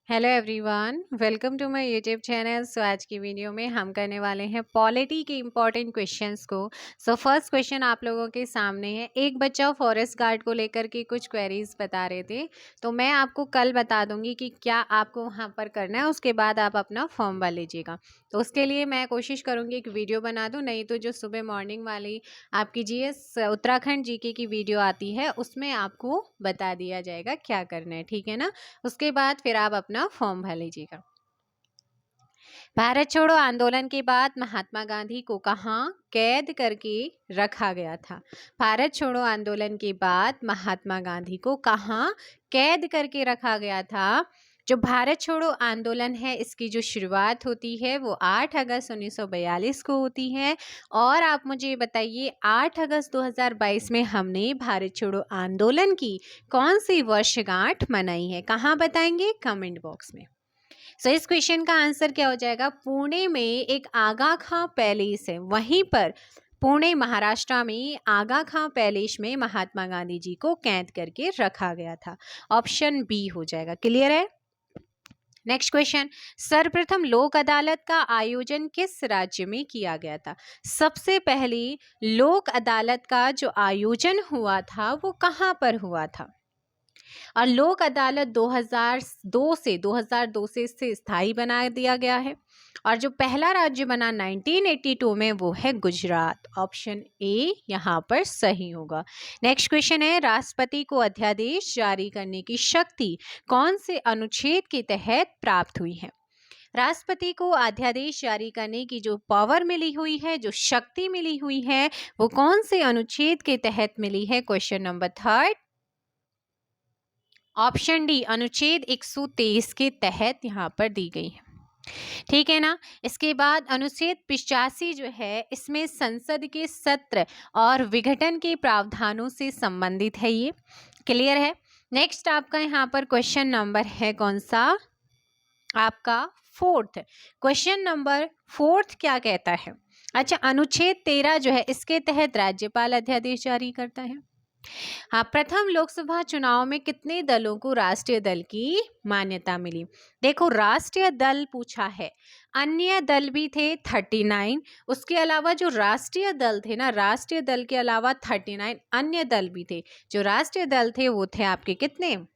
Hello everyone, welcome to my YouTube channel. So आज की video में हम करने वाले हैं पॉलिटी के इम्पॉर्टेंट क्वेश्चंस को। सो फर्स्ट क्वेश्चन आप लोगों के सामने है। एक बच्चा फॉरेस्ट गार्ड को लेकर के कुछ क्वेरीज बता रहे थे, तो मैं आपको कल बता दूंगी कि क्या आपको वहाँ पर करना है, उसके बाद आप अपना फॉर्म भर लीजिएगा। तो उसके लिए मैं कोशिश करूँगी एक वीडियो बना दूँ, नहीं तो जो सुबह मॉर्निंग वाली आपकी जीएस उत्तराखंड जीके की वीडियो आती है उसमें आपको बता दिया जाएगा क्या करना है, ठीक है ना। उसके बाद फिर आप अपना फॉर्म भर लीजिएगा। भारत छोड़ो आंदोलन के बाद महात्मा गांधी को कहाँ कैद करके रखा गया था? भारत छोड़ो आंदोलन के बाद महात्मा गांधी को कहाँ कैद करके रखा गया था? जो भारत छोड़ो आंदोलन है इसकी जो शुरुआत होती है वो 8 अगस्त 1942 को होती है। और आप मुझे बताइए 8 अगस्त 2022 में हमने भारत छोड़ो आंदोलन की कौन सी वर्षगांठ मनाई है? कहाँ बताएंगे? कमेंट बॉक्स में। सो इस क्वेश्चन का आंसर क्या हो जाएगा? पुणे में एक आगा खां पैलेस है, वहीं पर पुणे महाराष्ट्र में आगा खां पैलेस में महात्मा गांधी जी को कैद करके रखा गया था। ऑप्शन बी हो जाएगा। क्लियर है? नेक्स्ट क्वेश्चन, सर्वप्रथम लोक अदालत का आयोजन किस राज्य में किया गया था? सबसे पहली लोक अदालत का जो आयोजन हुआ था वो कहाँ पर हुआ था? और लोक अदालत 2002 से इसे स्थायी बना दिया गया है। और जो पहला राज्य बना 1982 में वो है गुजरात। ऑप्शन ए यहाँ पर सही होगा। नेक्स्ट क्वेश्चन है, राष्ट्रपति को अध्यादेश जारी करने की शक्ति कौन से अनुच्छेद के तहत प्राप्त हुई है? राष्ट्रपति को अध्यादेश जारी करने की जो पावर मिली हुई है, जो शक्ति मिली हुई है, वो कौन से अनुच्छेद के तहत मिली है? Question number third, option D अनुच्छेद 123 के तहत यहाँ पर दी गई है, ठीक है ना। इसके बाद अनुच्छेद 85 जो है इसमें संसद के सत्र और विघटन के प्रावधानों से संबंधित है, ये क्लियर है। नेक्स्ट आपका यहाँ पर क्वेश्चन नंबर है कौन सा? आपका फोर्थ। क्वेश्चन नंबर फोर्थ क्या कहता है? अच्छा, अनुच्छेद 13 जो है इसके तहत राज्यपाल अध्यादेश जारी करता है। हाँ, प्रथम लोकसभा चुनाव में कितने दलों को राष्ट्रीय दल की मान्यता मिली? देखो, राष्ट्रीय दल पूछा है, अन्य दल भी थे 39, उसके अलावा जो राष्ट्रीय दल थे ना, राष्ट्रीय दल के अलावा 39 अन्य दल भी थे। जो राष्ट्रीय दल थे वो थे आपके कितने?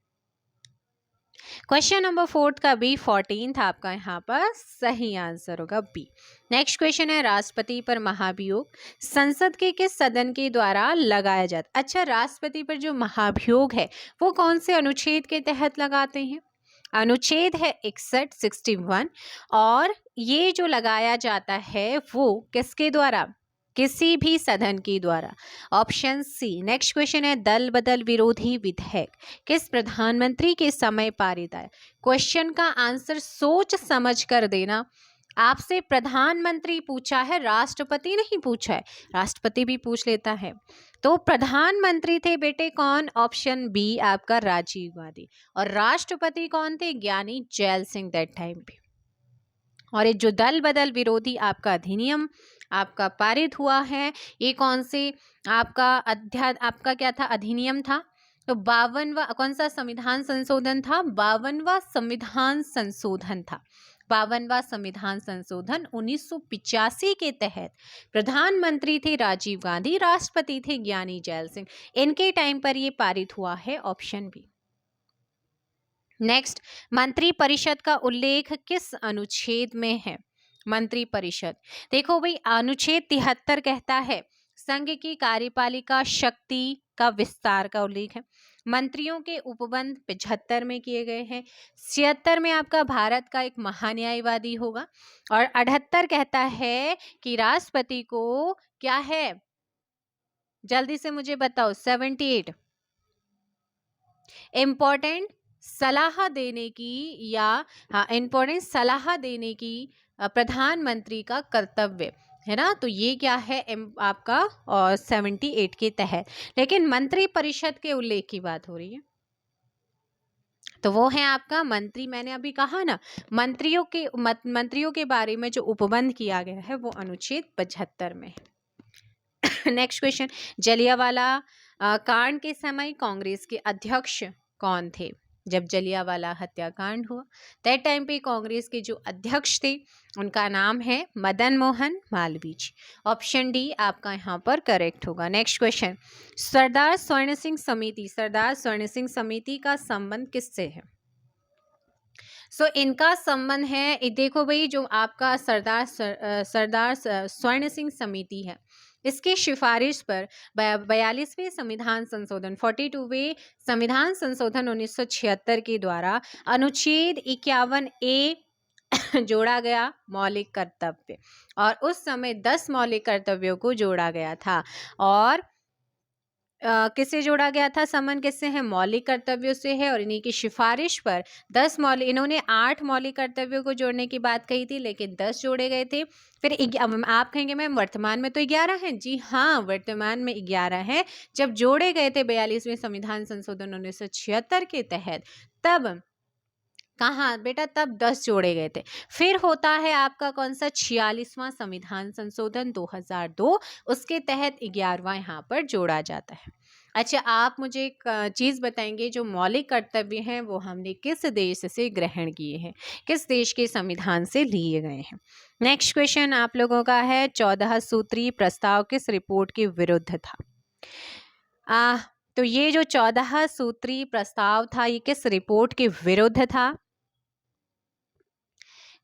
क्वेश्चन नंबर फोर्थ का बी 14 था आपका यहाँ पर सही आंसर होगा बी। नेक्स्ट क्वेश्चन है, राष्ट्रपति पर महाभियोग संसद के किस सदन के द्वारा लगाया जाता? अच्छा, राष्ट्रपति पर जो महाभियोग है वो कौन से अनुच्छेद के तहत लगाते हैं? अनुच्छेद है 61 61। और ये जो लगाया जाता है वो किसके द्वारा? किसी भी सदन के द्वारा। Option C. नेक्स्ट क्वेश्चन है, दल बदल विरोधी विधेयक किस प्रधानमंत्री के समय पारित आया? क्वेश्चन का आंसर सोच समझ कर देना। आपसे प्रधानमंत्री पूछा है, राष्ट्रपति नहीं पूछा है। राष्ट्रपति भी पूछ लेता है। तो प्रधानमंत्री थे बेटे कौन? ऑप्शन बी आपका राजीव गांधी। और राष्ट्रपति कौन थे? ज्ञानी जैल सिंह दैट टाइम पे। और ये जो दल बदल विरोधी आपका अधिनियम आपका पारित हुआ है, ये कौन से आपका क्या था? अधिनियम था। तो 52वां कौन सा संविधान संशोधन था? 52वां संविधान संशोधन था। 52वां संविधान संशोधन 1985 के तहत प्रधानमंत्री थे राजीव गांधी, राष्ट्रपति थे ज्ञानी जैल सिंह। इनके टाइम पर ये पारित हुआ है। Option B. नेक्स्ट, मंत्रिपरिषद का उल्लेख किस अनुच्छेद में है? मंत्रिपरिषद, देखो भाई, अनुच्छेद 73 कहता है संघ की कार्यपालिका शक्ति का विस्तार का उल्लेख है। मंत्रियों के उपबंध 75 में किए गए हैं। 76 में आपका भारत का एक महान्यायवादी होगा। और 78 कहता है कि राष्ट्रपति को क्या है? जल्दी से मुझे बताओ। 78 इंपॉर्टेंट सलाह देने की, या हाँ, इंपॉर्टेंट सलाह देने की प्रधानमंत्री का कर्तव्य है ना। तो ये क्या है आपका? और 78 के तहत। लेकिन मंत्रिपरिषद के उल्लेख की बात हो रही है, तो वो है आपका मंत्री। मैंने अभी कहा ना, मंत्रियों के बारे में जो उपबंध किया गया है वो अनुच्छेद 75 में है। नेक्स्ट क्वेश्चन, जलियांवाला कांड के समय कांग्रेस के अध्यक्ष कौन थे? जब जलियांवाला हत्याकांड हुआ। दैट टाइम पे कांग्रेस के जो अध्यक्ष थे उनका नाम है मदन मोहन मालवीय जी। ऑप्शन डी आपका यहाँ पर करेक्ट होगा। नेक्स्ट क्वेश्चन, सरदार स्वर्ण सिंह समिति, सरदार स्वर्ण सिंह समिति का संबंध किससे है? इनका संबंध है, देखो भाई, जो आपका सरदार स्वर्ण सिंह समिति है, इसकी सिफारिश पर 42वें संविधान संशोधन 42वें संविधान संशोधन 1976 के द्वारा अनुच्छेद 51A जोड़ा गया मौलिक कर्तव्य, और उस समय 10 मौलिक कर्तव्यों को जोड़ा गया था। और किससे जोड़ा गया था? संबंध किससे है? मौलिक कर्तव्यों से है। और इन्हीं की सिफारिश पर 10 मौलिक, इन्होंने 8 मौलिक कर्तव्यों को जोड़ने की बात कही थी, लेकिन 10 जोड़े गए थे। फिर आप कहेंगे मैम वर्तमान में तो 11 हैं। जी हाँ, वर्तमान में 11 हैं। जब जोड़े गए थे 42वें संविधान संशोधन 1976 के तहत, तब कहाँ बेटा, तब 10 जोड़े गए थे। फिर होता है आपका कौन सा? 46वां संविधान संशोधन 2002, उसके तहत 11वां यहाँ पर जोड़ा जाता है। अच्छा, आप मुझे एक चीज़ बताएंगे, जो मौलिक कर्तव्य हैं वो हमने किस देश से ग्रहण किए हैं, किस देश के संविधान से लिए गए हैं? नेक्स्ट क्वेश्चन आप लोगों का है, 14 सूत्री प्रस्ताव किस रिपोर्ट के विरुद्ध था? तो ये जो 14 सूत्री प्रस्ताव था, ये किस रिपोर्ट के विरुद्ध था?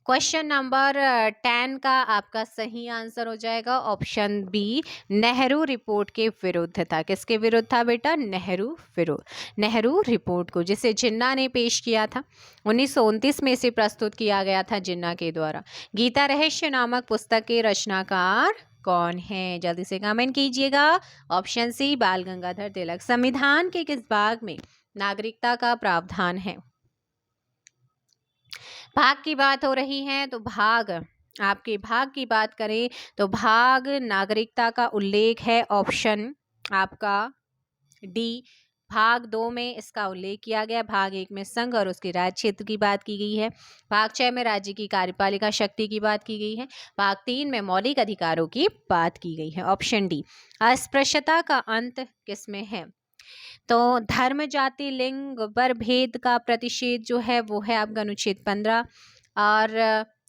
क्वेश्चन नंबर 10 का आपका सही आंसर हो जाएगा ऑप्शन बी, नेहरू रिपोर्ट के विरुद्ध था। किसके विरुद्ध था बेटा? नेहरू रिपोर्ट को, जिसे जिन्ना ने पेश किया था। 1929 में इसे प्रस्तुत किया गया था जिन्ना के द्वारा। गीता रहस्य नामक पुस्तक के रचनाकार कौन है? जल्दी से कमेंट कीजिएगा। ऑप्शन सी, बाल गंगाधर तिलक। संविधान के किस भाग में नागरिकता का प्रावधान है? भाग की बात हो रही है, तो भाग, आपके भाग की बात करें तो भाग नागरिकता का उल्लेख है ऑप्शन आपका डी। भाग 2 में इसका उल्लेख किया गया। भाग 1 में संघ और उसके राज्य क्षेत्र की बात की गई है। भाग 6 में राज्य की कार्यपालिका शक्ति की बात की गई है। भाग 3 में मौलिक अधिकारों की बात की गई है। Option D. अस्पृश्यता का अंत किसमें है? तो धर्म, जाति, लिंग, वर भेद का प्रतिषेध जो है वो है आपका अनुच्छेद 15, और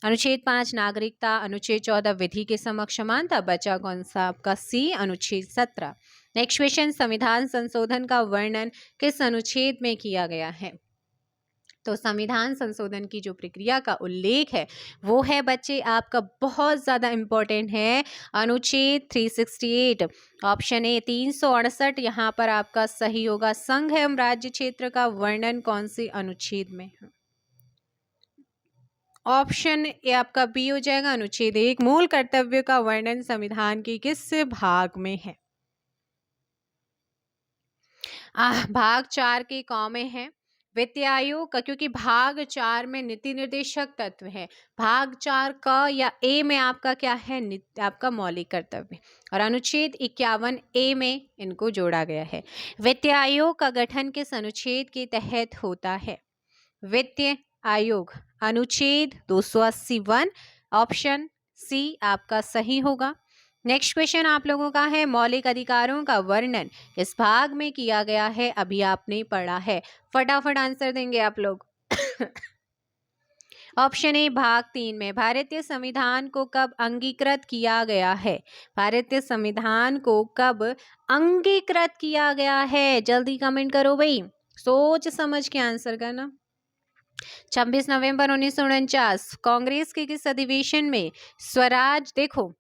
अनुच्छेद 5 नागरिकता, अनुच्छेद 14 विधि के समक्ष समानता। बचा कौन सा? आपका सी, अनुच्छेद 17। नेक्स्ट क्वेश्चन, संविधान संशोधन का वर्णन किस अनुच्छेद में किया गया है? तो संविधान संशोधन की जो प्रक्रिया का उल्लेख है वो है बच्चे आपका बहुत ज़्यादा इम्पोर्टेंट है, अनुच्छेद 368। ऑप्शन ए 368 यहाँ पर आपका सही होगा। संघ एवं राज्य क्षेत्र का वर्णन कौन से अनुच्छेद में है? ऑप्शन ए आपका बी हो जाएगा, अनुच्छेद 1। मूल कर्तव्य का वर्णन संविधान के किस भाग में है? भाग 4 के क में है। वित्त आयोग का, क्योंकि भाग 4 में नीति निर्देशक तत्व है। भाग 4 क या ए में आपका क्या है? आपका मौलिक कर्तव्य। और अनुच्छेद 51A में इनको जोड़ा गया है। वित्त आयोग का गठन किस अनुच्छेद के तहत होता है? वित्त आयोग अनुच्छेद 281। ऑप्शन सी आपका सही होगा। नेक्स्ट क्वेश्चन आप लोगों का है, मौलिक अधिकारों का वर्णन किस भाग में किया गया है? अभी आपने पढ़ा है, फटाफट आंसर देंगे आप लोग। ऑप्शन ए भाग 3 में। भारतीय संविधान को कब अंगीकृत किया गया है? भारतीय संविधान को कब अंगीकृत किया गया है? जल्दी कमेंट करो भाई, सोच समझ के आंसर करना। 26 नवंबर 1949 कांग्रेस के किस अधिवेशन में स्वराज, देखो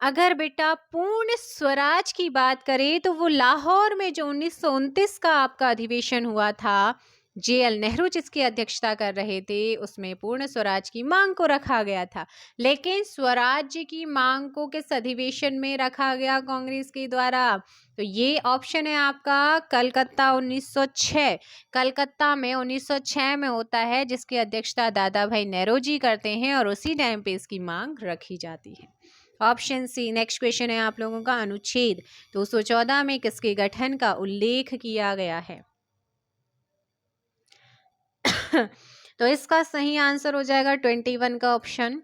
अगर बेटा पूर्ण स्वराज की बात करें तो वो लाहौर में जो 1929 का आपका अधिवेशन हुआ था, JL नेहरू जिसकी अध्यक्षता कर रहे थे, उसमें पूर्ण स्वराज की मांग को रखा गया था। लेकिन स्वराज्य की मांग को किस अधिवेशन में रखा गया कांग्रेस के द्वारा? तो ये ऑप्शन है आपका कलकत्ता 1906। कलकत्ता में 1906 में होता है, जिसकी अध्यक्षता दादा भाई नेहरू जी करते हैं, और उसी टाइम पे इसकी मांग रखी जाती है। Option C. नेक्स्ट क्वेश्चन है आप लोगों का, अनुच्छेद 214 में किसके गठन का उल्लेख किया गया है? तो इसका सही आंसर हो जाएगा 21 का ऑप्शन,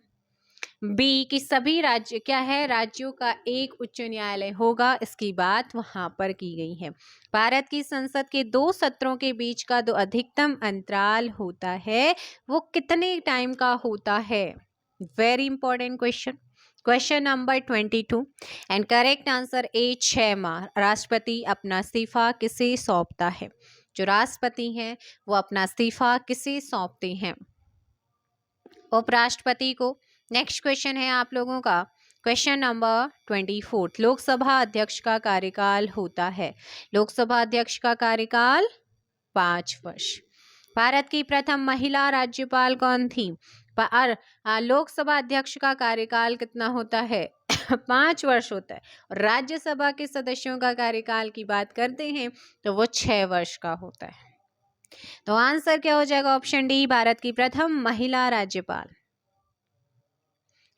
बी कि सभी राज्य क्या है, राज्यों का एक उच्च न्यायालय होगा, इसकी बात वहां पर की गई है। भारत की संसद के 2 सत्रों के बीच का जो अधिकतम अंतराल होता है वो कितने टाइम का होता है? Very important question. Question number 22 and correct answer A 6 माह। राष्ट्रपति अपना इस्तीफा किसे सौंपता है? जो राष्ट्रपति हैं वो अपना इस्तीफा किसे सौंपते हैं? उपराष्ट्रपति को। नेक्स्ट क्वेश्चन है आप लोगों का क्वेश्चन नंबर 24। लोकसभा अध्यक्ष का कार्यकाल होता है, लोकसभा अध्यक्ष का कार्यकाल 5 वर्ष। भारत की प्रथम महिला राज्यपाल कौन थी? लोकसभा अध्यक्ष का कार्यकाल कितना होता है? 5 वर्ष होता है। और राज्यसभा के सदस्यों का कार्यकाल की बात करते हैं तो वो 6 वर्ष का होता है। तो आंसर क्या हो जाएगा? ऑप्शन डी, भारत की प्रथम महिला राज्यपाल।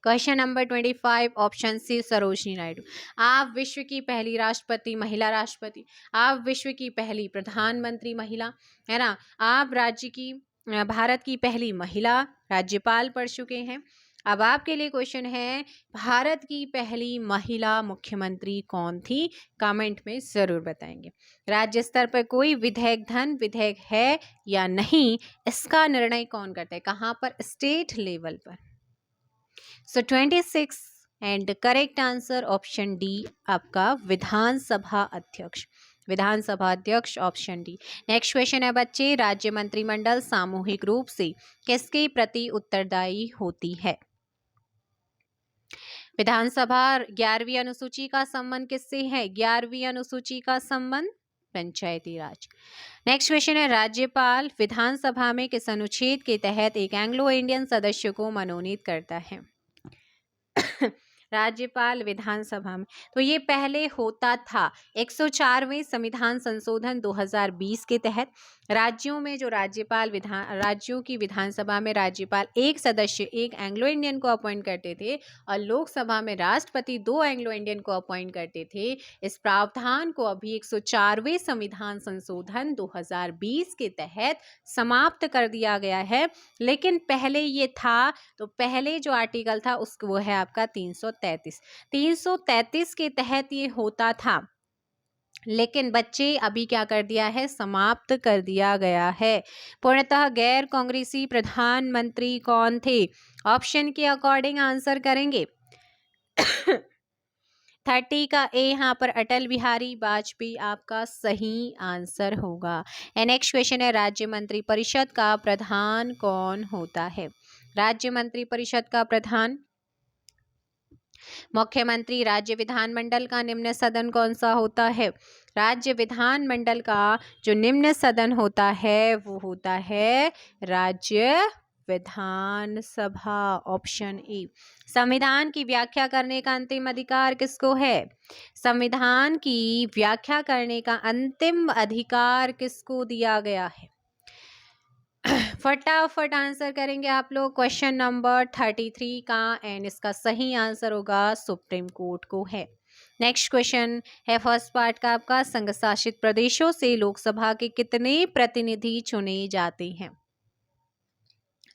Question number 25 option C, Sarojini Naidu. आप विश्व की पहली राष्ट्रपति, महिला राष्ट्रपति, आप विश्व की पहली प्रधानमंत्री महिला, है ना, आप भारत की पहली महिला राज्यपाल पढ़ चुके हैं। अब आपके लिए क्वेश्चन है, भारत की पहली महिला मुख्यमंत्री कौन थी? कमेंट में जरूर बताएंगे। राज्य स्तर पर कोई विधेयक है या नहीं, इसका निर्णय कौन करता है? कहाँ पर? स्टेट लेवल पर। सो 26 and correct answer option D आपका विधानसभा अध्यक्ष, विधानसभा अध्यक्ष ऑप्शन डी। नेक्स्ट क्वेश्चन है बच्चे, राज्य मंत्रिमंडल सामूहिक रूप से किसके प्रति उत्तरदायी होती है? विधानसभा 11वीं अनुसूची का संबंध किससे है? 11वीं अनुसूची का संबंध पंचायती राज। नेक्स्ट क्वेश्चन है, राज्यपाल विधानसभा में किस अनुच्छेद के तहत एक एंग्लो इंडियन सदस्य को मनोनीत करता है? राज्यपाल विधानसभा में, तो ये पहले होता था 104वें संविधान संशोधन 2020 के तहत। राज्यों में जो राज्यों की विधानसभा में राज्यपाल एक सदस्य, एक एंग्लो इंडियन को अपॉइंट करते थे और लोकसभा में राष्ट्रपति 2 एंग्लो इंडियन को अपॉइंट करते थे। इस प्रावधान को अभी 104वें संविधान संशोधन 2020 के तहत समाप्त कर दिया गया है। लेकिन पहले ये था, तो पहले जो आर्टिकल था उसको वो है आपका 333 के तहत ये होता था। लेकिन बच्चे अभी क्या कर दिया है? समाप्त कर दिया गया है। पूर्णतः गैर कांग्रेसी प्रधानमंत्री कौन थे? ऑप्शन के अकॉर्डिंग आंसर करेंगे। 30 का ए यहाँ पर अटल बिहारी वाजपेयी आपका सही आंसर होगा। नेक्स्ट क्वेश्चन है, राज्य मंत्री परिषद का प्रधान कौन होता है? राज्य मंत्री परिषद का प्रधान मुख्यमंत्री। राज्य विधानमंडल का निम्न सदन कौन सा होता है? राज्य विधानमंडल का जो निम्न सदन होता है वो होता है राज्य विधानसभा, ऑप्शन ए। संविधान की व्याख्या करने का अंतिम अधिकार किसको है? संविधान की व्याख्या करने का अंतिम अधिकार किसको दिया गया है? फटाफट आंसर करेंगे आप लोग। क्वेश्चन नंबर 33 का एंड इसका सही आंसर होगा सुप्रीम कोर्ट को है। नेक्स्ट क्वेश्चन है फर्स्ट पार्ट का आपका, संघ शासित प्रदेशों से लोकसभा के कितने प्रतिनिधि चुने जाते हैं?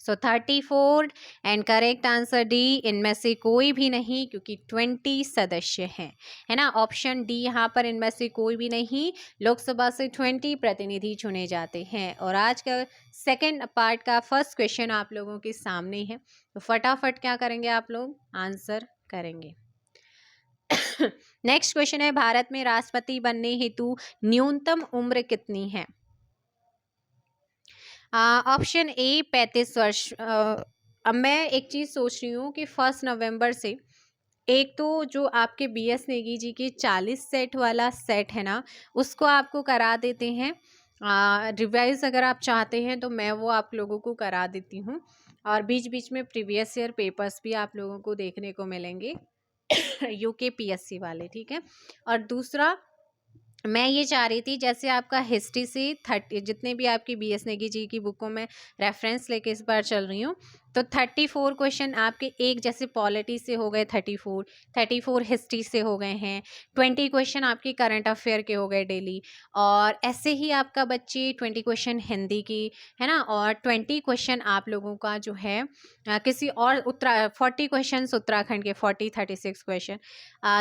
सो 34 एंड करेक्ट आंसर डी, इनमें से कोई भी नहीं, क्योंकि 20 सदस्य हैं, है ना। ऑप्शन डी यहाँ पर इनमें से कोई भी नहीं, लोकसभा से 20 प्रतिनिधि चुने जाते हैं। और आज का सेकंड पार्ट का फर्स्ट क्वेश्चन आप लोगों के सामने है, तो फटाफट क्या करेंगे आप लोग? आंसर करेंगे। नेक्स्ट क्वेश्चन है, भारत में राष्ट्रपति बनने हेतु न्यूनतम उम्र कितनी है? ऑप्शन ए 35 वर्ष। अब मैं एक चीज़ सोच रही हूँ कि 1 नवंबर से एक तो जो आपके BS नेगी जी की 40 सेट वाला सेट है ना, उसको आपको करा देते हैं। रिवाइज अगर आप चाहते हैं तो मैं वो आप लोगों को करा देती हूँ, और बीच बीच में प्रीवियस ईयर पेपर्स भी आप लोगों को देखने को मिलेंगे UKPSC वाले, ठीक है। और दूसरा मैं ये चाह रही थी, जैसे आपका हिस्ट्री से 30 जितने भी आपकी BS नेगी जी की बुकों में रेफरेंस लेके इस बार चल रही हूँ, तो 34 क्वेश्चन आपके एक जैसे पॉलिटी से हो गए, 34 हिस्ट्री से हो गए हैं, 20 क्वेश्चन आपके करंट अफेयर के हो गए डेली, और ऐसे ही आपका बच्चे 20 क्वेश्चन हिंदी की, है ना, और 20 क्वेश्चन आप लोगों का जो है किसी और 40 क्वेश्चन उत्तराखंड के, 36 क्वेश्चन।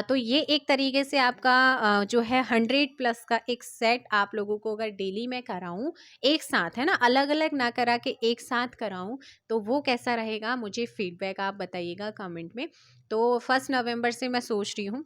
तो ये एक तरीके से आपका जो है 100+ का एक सेट आप लोगों को अगर डेली मैं कराऊँ एक साथ, है ना, अलग अलग ना करा के एक साथ कराऊँ, तो वो कैसा रहेगा, मुझे फीडबैक आप बताइएगा कमेंट में। तो 1 नवंबर से मैं सोच रही हूँ,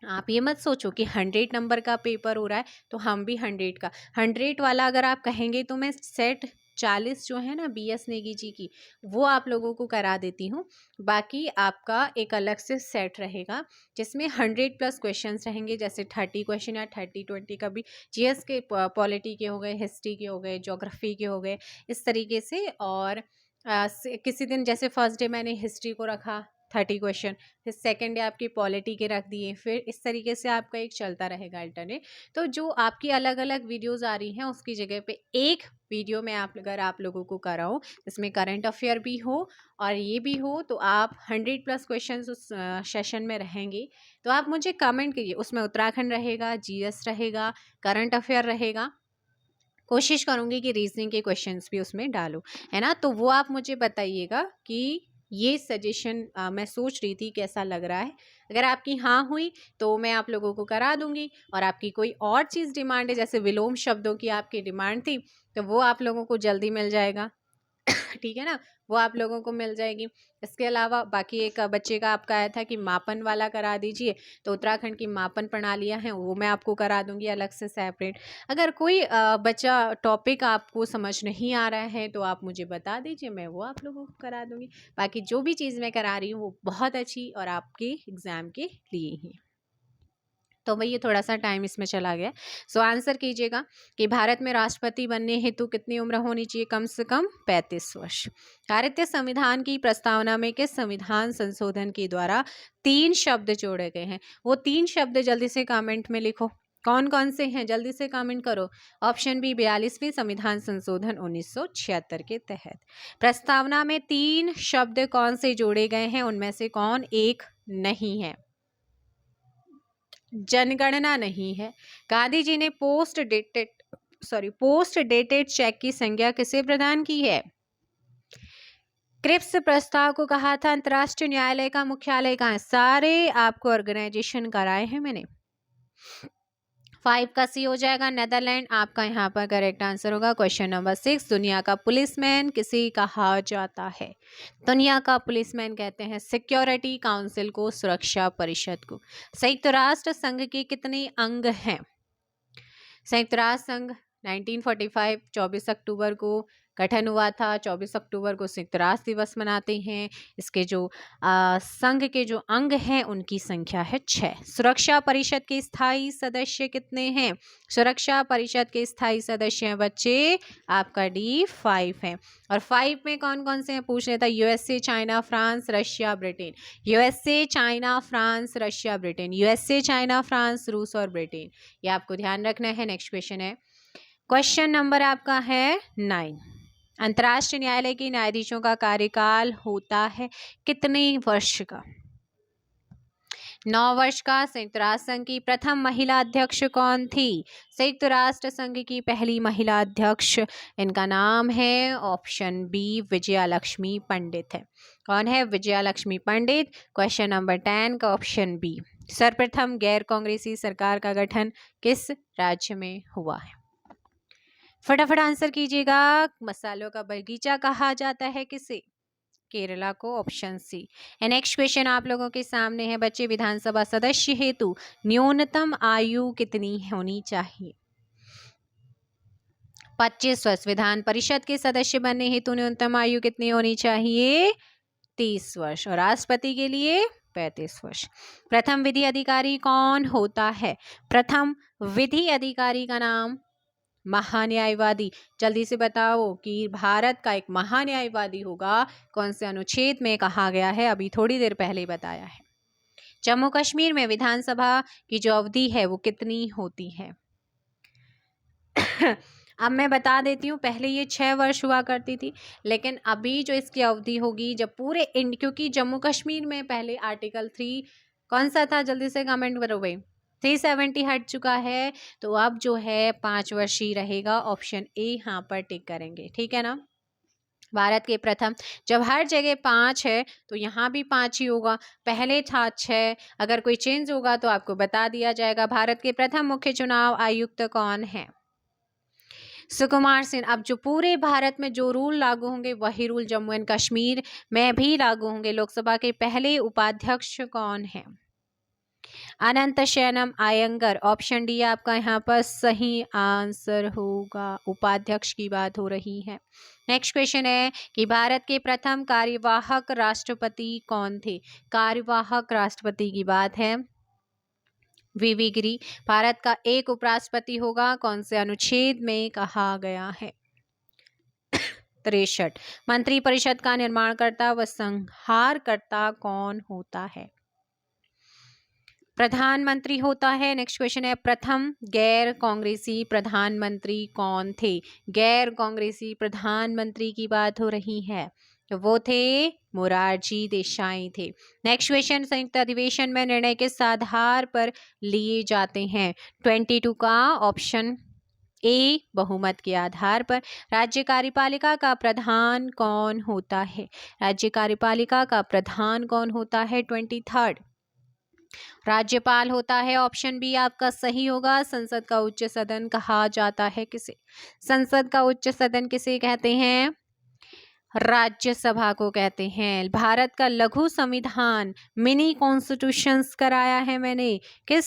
आप ये मत सोचो कि 100 नंबर का पेपर हो रहा है तो हम भी 100 का, 100 वाला अगर आप कहेंगे तो मैं सेट 40 जो है ना BS नेगी जी की, वो आप लोगों को करा देती हूँ। बाकी आपका एक अलग से सेट रहेगा जिसमें 100+ क्वेश्चंस रहेंगे, जैसे 30 क्वेश्चन या 30-20 का भी, GS के, पॉलिटी के हो गए, हिस्ट्री के हो गए, ज्योग्राफी के हो गए, इस तरीके से। और किसी दिन जैसे फर्स्ट डे मैंने हिस्ट्री को रखा 30 क्वेश्चन, फिर सेकेंड डे आपकी पॉलिटी के रख दिए, फिर इस तरीके से आपका एक चलता रहेगा अल्टरनेट। तो जो आपकी अलग अलग वीडियोस आ रही हैं उसकी जगह पे एक वीडियो में अगर आप लोगों को कराऊँ जिसमें करंट अफेयर भी हो और ये भी हो, तो आप 100+ क्वेश्चन उस सेशन में रहेंगे। तो आप मुझे कमेंट करिए, उसमें उत्तराखंड रहेगा, GS रहेगा, करंट अफेयर रहेगा, कोशिश करूँगी कि रीजनिंग के क्वेश्चंस भी उसमें डालूँ, है ना। तो वो आप मुझे बताइएगा कि ये सजेशन मैं सोच रही थी कैसा लग रहा है। अगर आपकी हाँ हुई तो मैं आप लोगों को करा दूंगी, और आपकी कोई और चीज़ डिमांड है, जैसे विलोम शब्दों की आपकी डिमांड थी, तो वो आप लोगों को जल्दी मिल जाएगा। ठीक है ना, वो आप लोगों को मिल जाएगी। इसके अलावा बाकी एक बच्चे का आपका आया था कि मापन वाला करा दीजिए, तो उत्तराखंड की मापन प्रणालियाँ हैं वो मैं आपको करा दूंगी अलग से सेपरेट। अगर कोई बच्चा टॉपिक आपको समझ नहीं आ रहा है तो आप मुझे बता दीजिए, मैं वो आप लोगों को करा दूंगी। बाकी जो भी चीज़ मैं करा रही हूँ वो बहुत अच्छी और आपके एग्ज़ाम के लिए ही। तो भई ये थोड़ा सा टाइम इसमें चला गया। सो आंसर कीजिएगा कि भारत में राष्ट्रपति बनने हेतु कितनी उम्र होनी चाहिए? कम से कम 35 वर्ष। भारतीय संविधान की प्रस्तावना में किस संविधान संशोधन के द्वारा 3 शब्द जोड़े गए हैं? वो 3 शब्द जल्दी से कमेंट में लिखो। कौन कौन से हैं? जल्दी से कमेंट करो। ऑप्शन बी 42वीं संविधान संशोधन 1976 के तहत। प्रस्तावना में 3 शब्द कौन से जोड़े गए हैं? उनमें से कौन एक नहीं है? जनगणना नहीं है। गांधी जी ने पोस्ट डेटेड चेक की संज्ञा किसे प्रदान की है? क्रिप्स प्रस्ताव को कहा था अंतर्राष्ट्रीय न्यायालय का मुख्यालय कहाँ है? सारे आपको ऑर्गेनाइजेशन कराए हैं मैंने। 5 का सी हो जाएगा नेदरलैंड। आपका यहाँ पर करेक्ट आंसर होगा क्वेश्चन नंबर 6। दुनिया का पुलिसमैन किसे कहा जाता है? दुनिया का पुलिसमैन कहते हैं सिक्योरिटी काउंसिल को, सुरक्षा परिषद को। संयुक्त राष्ट्र संघ के कितने अंग हैं? संयुक्त राष्ट्र संघ 1945 24 अक्टूबर को गठन हुआ था। 24 अक्टूबर को संयुक्त राष्ट्र दिवस मनाते हैं। इसके जो संघ के जो अंग हैं उनकी संख्या है 6। सुरक्षा परिषद के स्थायी सदस्य कितने हैं? सुरक्षा परिषद के स्थायी सदस्य हैं बच्चे आपका D 5 है। और 5 में कौन कौन से हैं पूछ लेता? USA, China, France, Russia, Britain. USA, China, France, Russia, Britain. USA, China, France, रूस और ब्रिटेन। ये आपको ध्यान रखना है। नेक्स्ट क्वेश्चन है, क्वेश्चन नंबर आपका है 9। अंतर्राष्ट्रीय न्यायालय के न्यायाधीशों का कार्यकाल होता है कितने वर्ष का? 9 वर्ष का। संयुक्त राष्ट्र संघ की प्रथम महिला अध्यक्ष कौन थी? संयुक्त राष्ट्र संघ की पहली महिला अध्यक्ष, इनका नाम है ऑप्शन बी विजया लक्ष्मी पंडित है। कौन है? विजया लक्ष्मी पंडित। क्वेश्चन नंबर 10 का ऑप्शन बी। सर्वप्रथम गैर कांग्रेसी सरकार का गठन किस राज्य में हुआ है? फटाफट आंसर कीजिएगा। मसालों का बगीचा कहा जाता है किसे? केरला को, ऑप्शन सी। नेक्स्ट क्वेश्चन आप लोगों के सामने है बच्चे, विधानसभा सदस्य हेतु न्यूनतम आयु कितनी होनी चाहिए? 25 वर्ष। विधान परिषद के सदस्य बनने हेतु न्यूनतम आयु कितनी होनी चाहिए? 30 वर्ष। और राष्ट्रपति के लिए 35 वर्ष। प्रथम विधि अधिकारी कौन होता है? प्रथम विधि अधिकारी का नाम? महान्यायवादी। जल्दी से बताओ कि भारत का एक महान्यायवादी होगा, कौन से अनुच्छेद में कहा गया है? अभी थोड़ी देर पहले बताया है। जम्मू कश्मीर में विधानसभा की जो अवधि है वो कितनी होती है? अब मैं बता देती हूँ, पहले ये 6 वर्ष हुआ करती थी, लेकिन अभी जो इसकी अवधि होगी जब पूरे क्योंकि जम्मू कश्मीर में पहले आर्टिकल 3 कौन सा था, जल्दी से कमेंट करो भाई, 370 हट चुका है, तो अब जो है 5 वर्ष ही रहेगा। ऑप्शन ए यहाँ पर टिक करेंगे, ठीक है ना। भारत के प्रथम, जब हर जगह 5 है तो यहाँ भी 5 ही होगा, पहले था 6, अगर कोई चेंज होगा तो आपको बता दिया जाएगा। भारत के प्रथम मुख्य चुनाव आयुक्त कौन है? सुकुमार सेन। अब जो पूरे भारत में जो रूल लागू होंगे वही रूल जम्मू एंड कश्मीर में भी लागू होंगे। लोकसभा के पहले उपाध्यक्ष कौन है? अनंत शयनम आयंगर। ऑप्शन डी आपका यहाँ पर सही आंसर होगा, उपाध्यक्ष की बात हो रही है। नेक्स्ट क्वेश्चन है कि भारत के प्रथम कार्यवाहक राष्ट्रपति कौन थे? कार्यवाहक राष्ट्रपति की बात है, वीवी गिरी। भारत का एक उपराष्ट्रपति होगा, कौन से अनुच्छेद में कहा गया है? 63। मंत्रिपरिषद का निर्माणकर्ता व संहारकर्ता कौन होता है? प्रधानमंत्री होता है। नेक्स्ट क्वेश्चन है प्रथम गैर कांग्रेसी प्रधानमंत्री कौन थे? गैर कांग्रेसी प्रधानमंत्री की बात हो रही है, तो वो थे मोरारजी देसाई थे। नेक्स्ट क्वेश्चन, संयुक्त अधिवेशन में निर्णय किस आधार पर लिए जाते हैं? 22 का ऑप्शन ए बहुमत के आधार पर। राज्य कार्यपालिका का प्रधान कौन होता है? राज्य कार्यपालिका का प्रधान कौन होता है? 23। राज्यपाल होता है। ऑप्शन बी आपका सही होगा। संसद का उच्च सदन कहा जाता है किसे? संसद का उच्च सदन किसे कहते हैं? राज्यसभा को कहते हैं। भारत का लघु संविधान मिनी कॉन्स्टिट्यूशंस कराया है मैंने। किस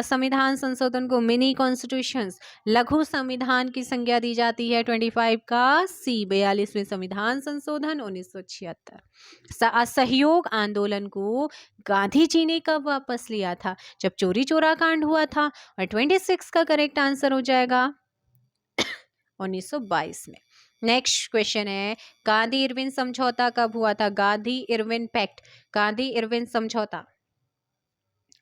संविधान संशोधन को मिनी कॉन्स्टिट्यूशंस, लघु संविधान की संज्ञा दी जाती है? 25 का सी, 42वें संविधान संशोधन 1976। असहयोग आंदोलन को गांधी जी ने कब वापस लिया था? जब चोरी चोरा कांड हुआ था। और 26 का करेक्ट आंसर हो जाएगा 1922 में। नेक्स्ट क्वेश्चन है गांधी इरविन समझौता कब हुआ था? गांधी इरविन पैक्ट, गांधी इरविन समझौता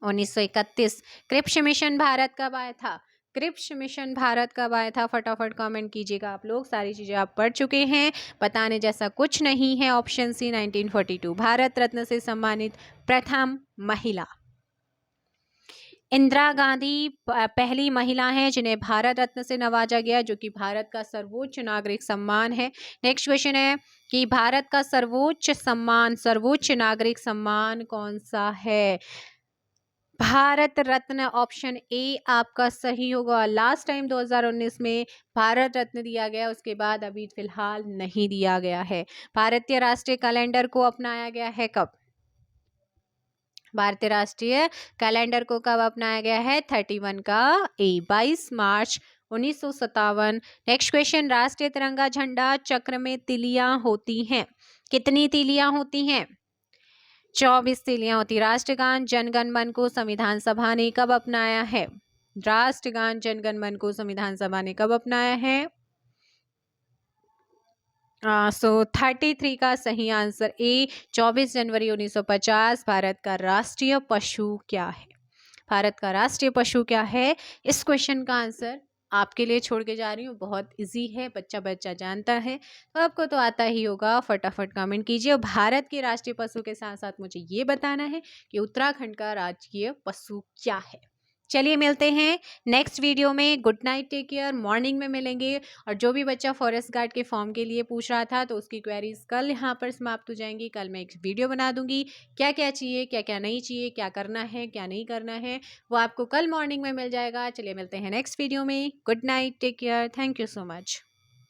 1931। क्रिप्स मिशन भारत कब आया था? क्रिप्स मिशन भारत कब आया था? फटाफट कमेंट कीजिएगा आप लोग। सारी चीजें आप पढ़ चुके हैं, बताने जैसा कुछ नहीं है। Option C 1942। भारत रत्न से सम्मानित प्रथम महिला इंदिरा गांधी पहली महिला हैं जिन्हें भारत रत्न से नवाजा गया, जो कि भारत का सर्वोच्च नागरिक सम्मान है। नेक्स्ट क्वेश्चन है कि भारत का सर्वोच्च सम्मान, सर्वोच्च नागरिक सम्मान कौन सा है? भारत रत्न। ऑप्शन ए आपका सही होगा। लास्ट टाइम 2019 में भारत रत्न दिया गया, उसके बाद अभी फिलहाल नहीं दिया गया है। भारतीय राष्ट्रीय कैलेंडर को अपनाया गया है कब? भारतीय राष्ट्रीय कैलेंडर को कब अपनाया गया है? 31 का ए, 22 मार्च 1957। नेक्स्ट क्वेश्चन, राष्ट्रीय तिरंगा झंडा चक्र में तिलियां होती हैं, कितनी तिलियां होती हैं? 24 तिलियां होती। राष्ट्रगान जनगण मन को संविधान सभा ने कब अपनाया है? राष्ट्रगान जनगण मन को संविधान सभा ने कब अपनाया है? 33 का सही आंसर ए, 24 जनवरी 1950। भारत का राष्ट्रीय पशु क्या है? भारत का राष्ट्रीय पशु क्या है? इस क्वेश्चन का आंसर आपके लिए छोड़ के जा रही हूँ, बहुत इजी है, बच्चा बच्चा जानता है, तो आपको तो आता ही होगा। फटाफट कमेंट कीजिए। और भारत के राष्ट्रीय पशु के साथ साथ मुझे ये बताना है कि उत्तराखंड का राजकीय पशु क्या है। चलिए मिलते हैं नेक्स्ट वीडियो में। Good night, take care. Morning में मिलेंगे। और जो भी बच्चा फॉरेस्ट गार्ड के फॉर्म के लिए पूछ रहा था, तो उसकी क्वेरीज कल यहाँ पर समाप्त हो जाएंगी। कल मैं एक वीडियो बना दूंगी, क्या क्या चाहिए, क्या क्या नहीं चाहिए, क्या करना है, क्या नहीं करना है, वो आपको कल मॉर्निंग में मिल जाएगा। चलिए मिलते हैं नेक्स्ट वीडियो में। Good night, take care, thank you so much.